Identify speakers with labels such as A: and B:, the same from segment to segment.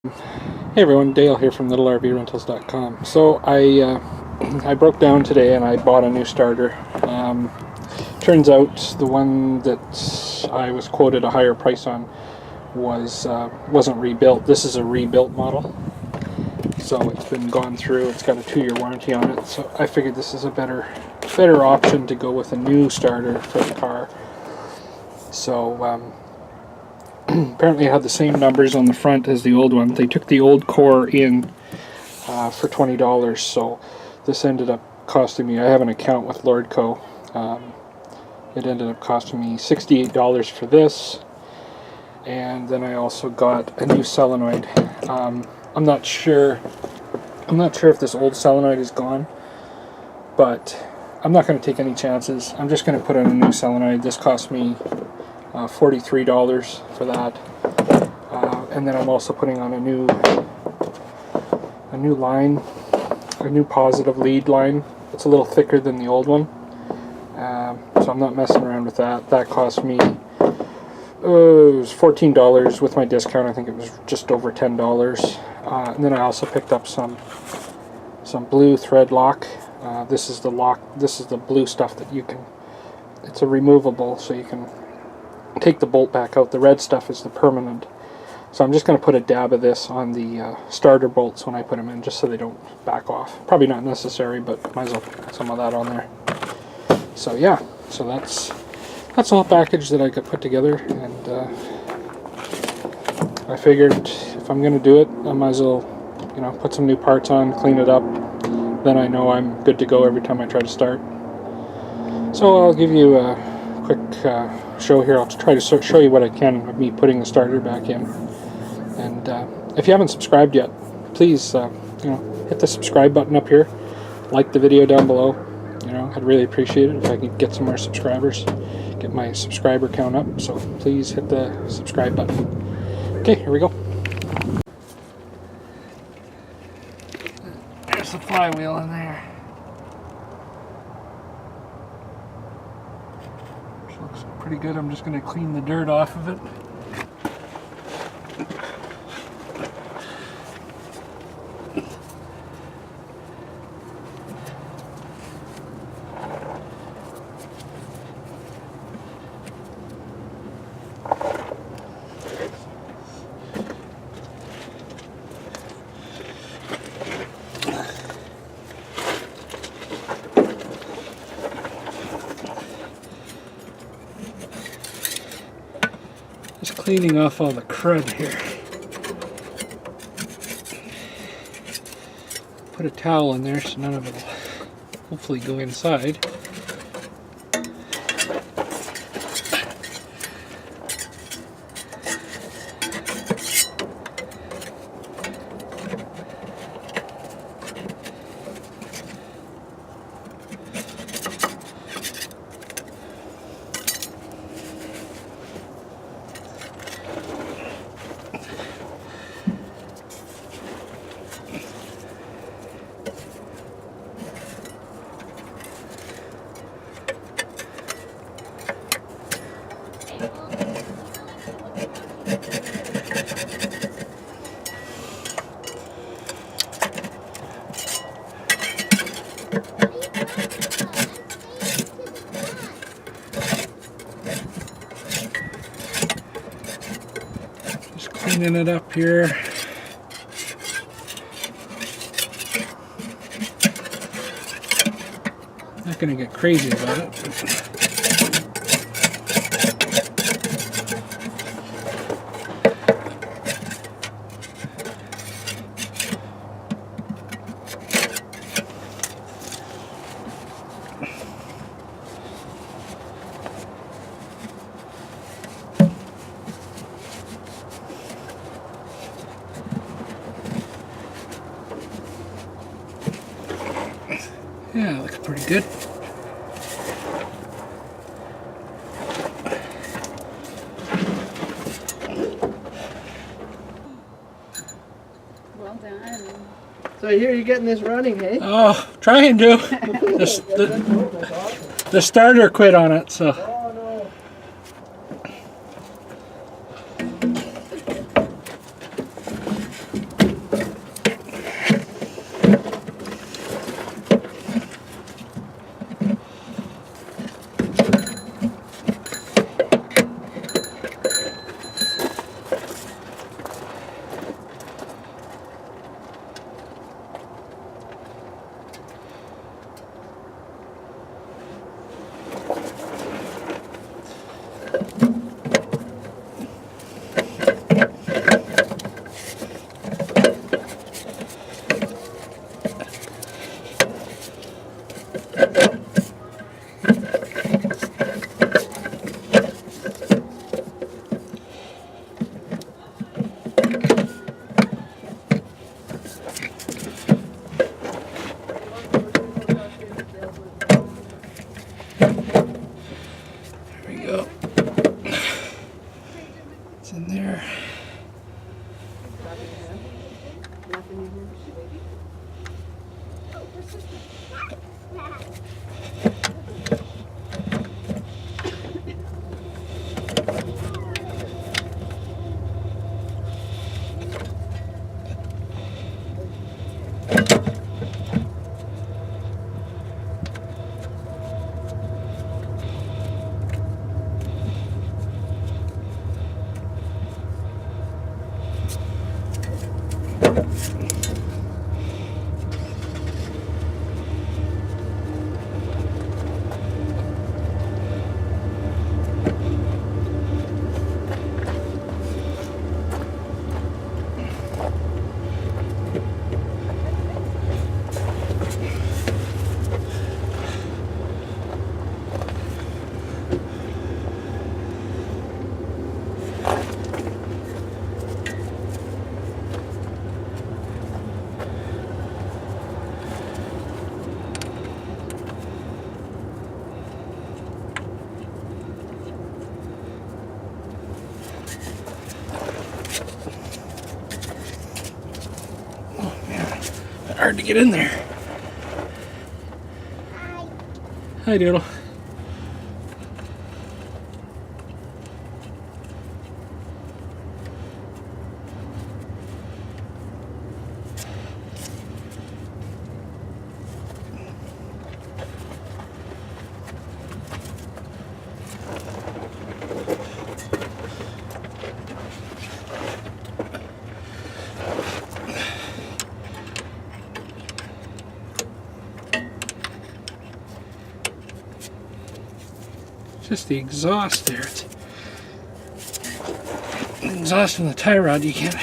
A: Hey everyone, Dale here from LittleRVrentals.com. So I broke down today and I bought a new starter. Turns out the one that I was quoted a higher price on wasn't rebuilt. This is a rebuilt model, so it's been gone through. It's got a 2-year warranty on it. So I figured this is a better option to go with a new starter for the car. So apparently it had the same numbers on the front as the old one. They took the old core in for $20, so this ended up costing me, I have an account with Lordco, it ended up costing me $68 for this, and then I also got a new solenoid. I'm not sure if this old solenoid is gone, but I'm not going to take any chances. I'm just going to put in a new solenoid. This cost me $43 for that, and then I'm also putting on a new line, a new positive lead line. It's a little thicker than the old one, so I'm not messing around with that. That cost me it was $14 with my discount. I think it was just over $10. And then I also picked up some blue thread lock. This is the lock. This is the blue stuff that you can. It's a removable, so you can take the bolt back out. The red stuff is the permanent. So I'm just going to put a dab of this on the starter bolts when I put them in, just so they don't back off. Probably not necessary, but might as well put some of that on there. So yeah, so that's the whole package that I got put together, and I figured if I'm going to do it, I might as well, put some new parts on, clean it up. Then I know I'm good to go every time I try to start. So I'll give you a quick show here. I'll try to show you what I can of me putting the starter back in. And if you haven't subscribed yet, please hit the subscribe button up here, like the video down below. I'd really appreciate it if I could get some more subscribers, get my subscriber count up. So please hit the subscribe button. Okay, here we go. There's the flywheel in there. Looks pretty good. I'm just going to clean the dirt off of it. Just cleaning off all the crud here. Put a towel in there so none of it will hopefully go inside. Just cleaning it up here. Not going to get crazy about it. Yeah, looks pretty good.
B: Well done.
C: So I hear you're getting this running, hey?
A: Oh, trying to. The starter quit on it, so.
C: Oh no.
A: Hard to get in there. Hi, Doodle. Just the exhaust there. It's exhaust from the tie rod, you can't.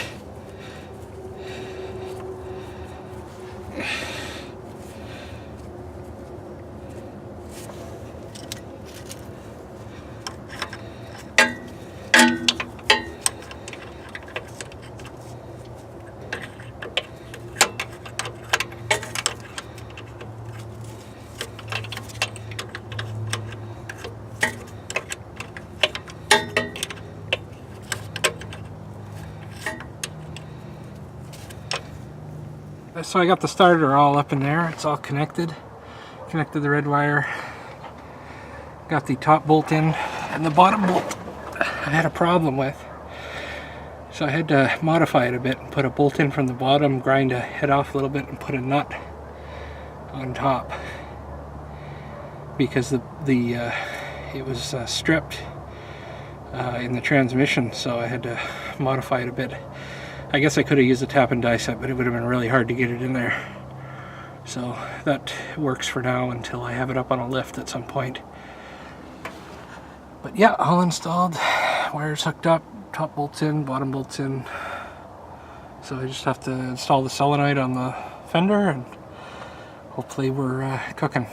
A: So I got the starter all up in there. It's all connected. Connected the red wire. Got the top bolt in, and the bottom bolt I had a problem with. So I had to modify it a bit and put a bolt in from the bottom, grind a head off a little bit, and put a nut on top. Because it was stripped in the transmission, so I had to modify it a bit. I guess I could have used a tap and die set, but it would have been really hard to get it in there. So that works for now until I have it up on a lift at some point. But yeah, all installed, wires hooked up, top bolts in, bottom bolts in. So I just have to install the solenoid on the fender and hopefully we're cooking.